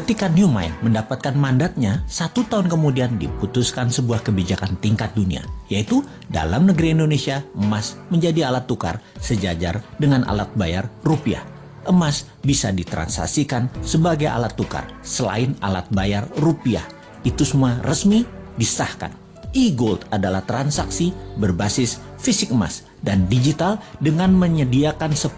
Ketika New Mind mendapatkan mandatnya, 1 tahun kemudian diputuskan sebuah kebijakan tingkat dunia, yaitu dalam negeri Indonesia, emas menjadi alat tukar sejajar dengan alat bayar rupiah. Emas bisa ditransaksikan sebagai alat tukar selain alat bayar rupiah. Itu semua resmi disahkan. E-Gold adalah transaksi berbasis fisik emas dan digital dengan menyediakan 10.000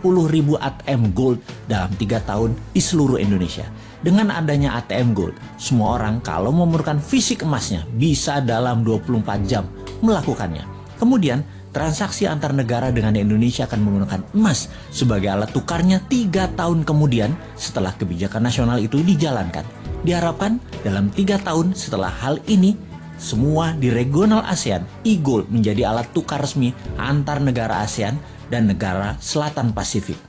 ATM Gold dalam 3 tahun di seluruh Indonesia. Dengan adanya ATM Gold, semua orang kalau memerlukan fisik emasnya bisa dalam 24 jam melakukannya. Kemudian, transaksi antar negara dengan Indonesia akan menggunakan emas sebagai alat tukarnya 3 tahun kemudian setelah kebijakan nasional itu dijalankan. Diharapkan dalam 3 tahun setelah hal ini, semua di regional ASEAN, e-Gold menjadi alat tukar resmi antar negara ASEAN dan negara Selatan Pasifik.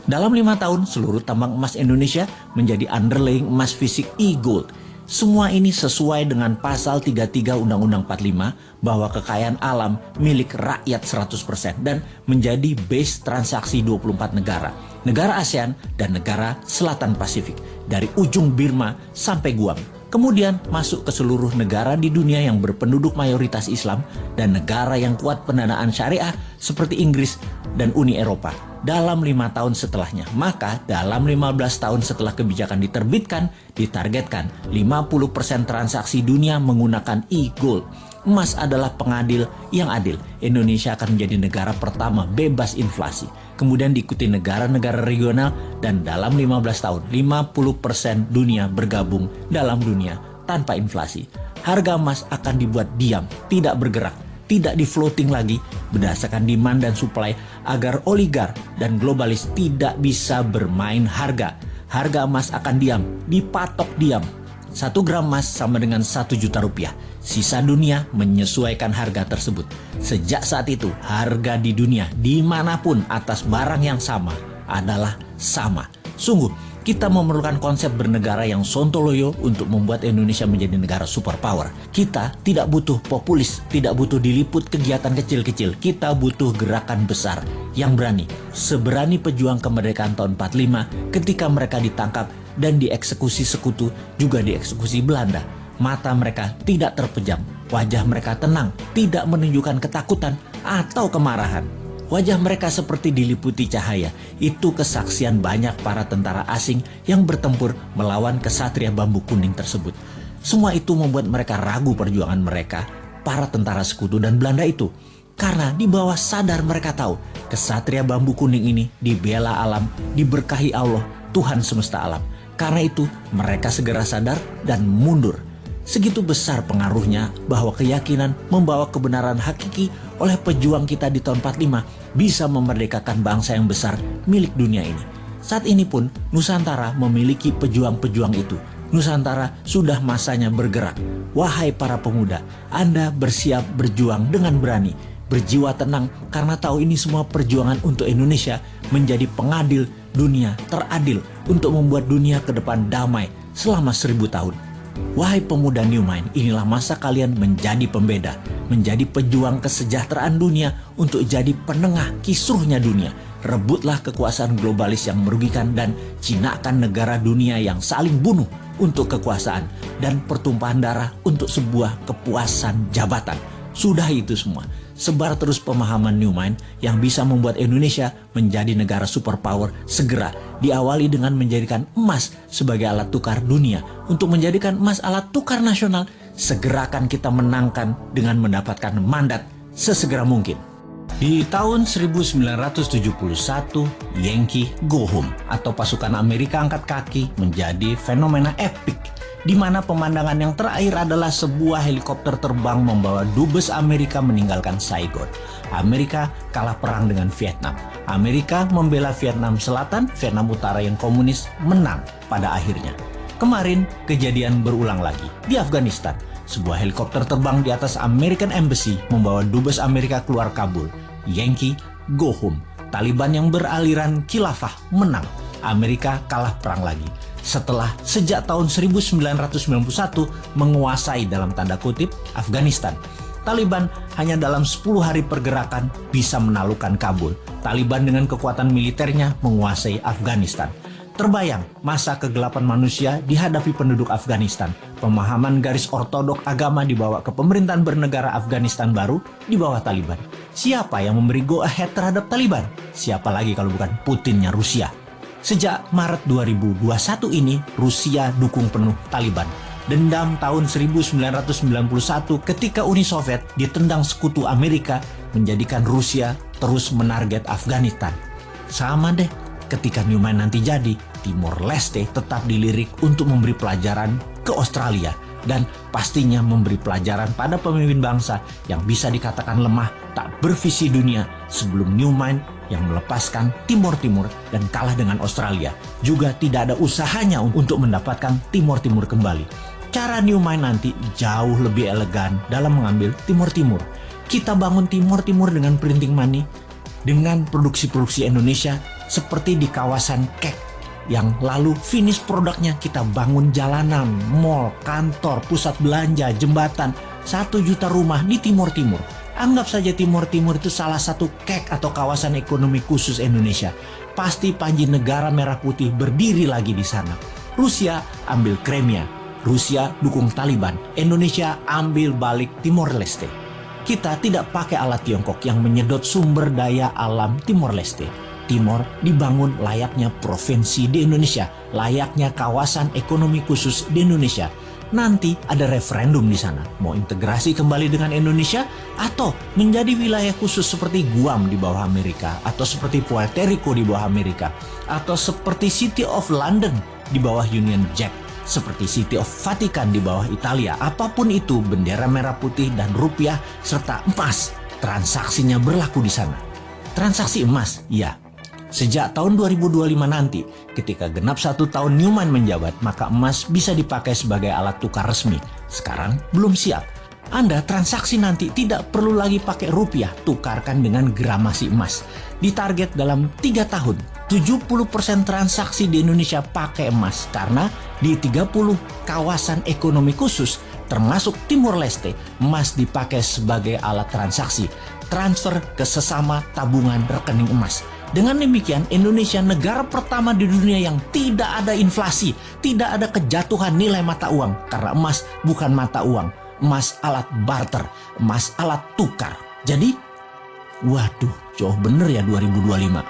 Dalam 5 tahun, seluruh tambang emas Indonesia menjadi underlying emas fisik e-Gold. Semua ini sesuai dengan pasal 33 Undang-Undang 45 bahwa kekayaan alam milik rakyat 100% dan menjadi base transaksi 24 negara ASEAN dan negara Selatan Pasifik, dari ujung Birma sampai Guam. Kemudian masuk ke seluruh negara di dunia yang berpenduduk mayoritas Islam dan negara yang kuat pendanaan syariah seperti Inggris dan Uni Eropa dalam 5 tahun setelahnya. Maka dalam 15 tahun setelah kebijakan diterbitkan, ditargetkan 50% transaksi dunia menggunakan e-Gold. Emas adalah pengadil yang adil. Indonesia akan menjadi negara pertama bebas inflasi. Kemudian diikuti negara-negara regional dan dalam 15 tahun 50% dunia bergabung dalam dunia tanpa inflasi. Harga emas akan dibuat diam, tidak bergerak, tidak di-floating lagi berdasarkan demand dan supply agar oligar dan globalis tidak bisa bermain harga. Harga emas akan diam, dipatok diam. 1 gram emas sama dengan 1 juta rupiah. Sisa dunia menyesuaikan harga tersebut. Sejak saat itu, harga di dunia dimanapun atas barang yang sama adalah sama. Sungguh, kita memerlukan konsep bernegara yang sontoloyo untuk membuat Indonesia menjadi negara superpower. Kita tidak butuh populis, tidak butuh diliput kegiatan kecil-kecil. Kita butuh gerakan besar yang berani. Seberani pejuang kemerdekaan tahun 45 ketika mereka ditangkap dan dieksekusi sekutu, juga dieksekusi Belanda. Mata mereka tidak terpejam, wajah mereka tenang, tidak menunjukkan ketakutan atau kemarahan. Wajah mereka seperti diliputi cahaya. Itu kesaksian banyak para tentara asing yang bertempur melawan kesatria bambu kuning tersebut. Semua itu membuat mereka ragu perjuangan mereka, para tentara sekutu dan Belanda itu. Karena di bawah sadar mereka tahu, kesatria bambu kuning ini dibela alam, diberkahi Allah, Tuhan semesta alam. Karena itu, mereka segera sadar dan mundur. Segitu besar pengaruhnya bahwa keyakinan membawa kebenaran hakiki oleh pejuang kita di tahun 45 bisa memerdekakan bangsa yang besar milik dunia ini. Saat ini pun Nusantara memiliki pejuang-pejuang itu. Nusantara sudah masanya bergerak. Wahai para pemuda, Anda bersiap berjuang dengan berani, berjiwa tenang karena tahu ini semua perjuangan untuk Indonesia menjadi pengadil dunia teradil untuk membuat dunia ke depan damai selama 1000 tahun. Wahai pemuda New Mind, inilah masa kalian menjadi pembeda, menjadi pejuang kesejahteraan dunia untuk jadi penengah kisruhnya dunia. Rebutlah kekuasaan globalis yang merugikan dan jinakan negara dunia yang saling bunuh untuk kekuasaan dan pertumpahan darah untuk sebuah kepuasan jabatan. Sudah itu semua. Sebar terus pemahaman New Mind yang bisa membuat Indonesia menjadi negara superpower segera. Diawali dengan menjadikan emas sebagai alat tukar dunia. Untuk menjadikan emas alat tukar nasional, segerakan kita menangkan dengan mendapatkan mandat sesegera mungkin. Di tahun 1971, Yankee Go Home atau pasukan Amerika angkat kaki menjadi fenomena epik, di mana pemandangan yang terakhir adalah sebuah helikopter terbang membawa dubes Amerika meninggalkan Saigon. Amerika kalah perang dengan Vietnam. Amerika membela Vietnam Selatan, Vietnam Utara yang komunis menang pada akhirnya. Kemarin kejadian berulang lagi di Afghanistan. Sebuah helikopter terbang di atas American Embassy membawa dubes Amerika keluar Kabul. Yankee Go Home. Taliban yang beraliran khilafah menang. Amerika kalah perang lagi. Setelah sejak tahun 1991 menguasai dalam tanda kutip Afghanistan. Taliban hanya dalam 10 hari pergerakan bisa menaklukkan Kabul. Taliban dengan kekuatan militernya menguasai Afghanistan. Terbayang masa kegelapan manusia dihadapi penduduk Afghanistan. Pemahaman garis ortodok agama dibawa ke pemerintahan bernegara Afghanistan baru di bawah Taliban. Siapa yang memberi go ahead terhadap Taliban? Siapa lagi kalau bukan Putinnya Rusia? Sejak Maret 2021 ini, Rusia dukung penuh Taliban. Dendam tahun 1991 ketika Uni Soviet ditendang sekutu Amerika menjadikan Rusia terus menarget Afghanistan. Sama deh, ketika Newman nanti jadi, Timor Leste tetap dilirik untuk memberi pelajaran ke Australia dan pastinya memberi pelajaran pada pemimpin bangsa yang bisa dikatakan lemah tak bervisi dunia sebelum Newman yang melepaskan Timor Timur dan kalah dengan Australia. Juga tidak ada usahanya untuk mendapatkan Timor Timur kembali. Cara Newman nanti jauh lebih elegan dalam mengambil Timor Timur. Kita bangun Timor Timur dengan printing money, dengan produksi-produksi Indonesia seperti di kawasan Kek, yang lalu finish produknya kita bangun jalanan, mall, kantor, pusat belanja, jembatan, 1 juta rumah di Timor Timur. Anggap saja Timor Timur itu salah satu Kek atau kawasan ekonomi khusus Indonesia. Pasti panji negara merah putih berdiri lagi di sana. Rusia ambil Crimea, Rusia dukung Taliban, Indonesia ambil balik Timor Leste. Kita tidak pakai alat Tiongkok yang menyedot sumber daya alam Timor Leste. Timor dibangun layaknya provinsi di Indonesia, layaknya kawasan ekonomi khusus di Indonesia. Nanti ada referendum di sana, mau integrasi kembali dengan Indonesia atau menjadi wilayah khusus seperti Guam di bawah Amerika, atau seperti Puerto Rico di bawah Amerika, atau seperti City of London di bawah Union Jack, seperti City of Vatican di bawah Italia. Apapun itu, bendera merah putih dan rupiah serta emas, transaksinya berlaku di sana. Transaksi emas, ya. Sejak tahun 2025 nanti, ketika genap 1 tahun Newman menjabat, maka emas bisa dipakai sebagai alat tukar resmi. Sekarang belum siap. Anda transaksi nanti tidak perlu lagi pakai rupiah, tukarkan dengan gramasi emas. Ditarget dalam 3 tahun, 70% transaksi di Indonesia pakai emas, karena di 30 kawasan ekonomi khusus, termasuk Timor Leste, emas dipakai sebagai alat transaksi, transfer ke sesama tabungan rekening emas. Dengan demikian, Indonesia negara pertama di dunia yang tidak ada inflasi, tidak ada kejatuhan nilai mata uang, karena emas bukan mata uang, emas alat barter, emas alat tukar. Jadi, waduh, jauh bener ya 2025.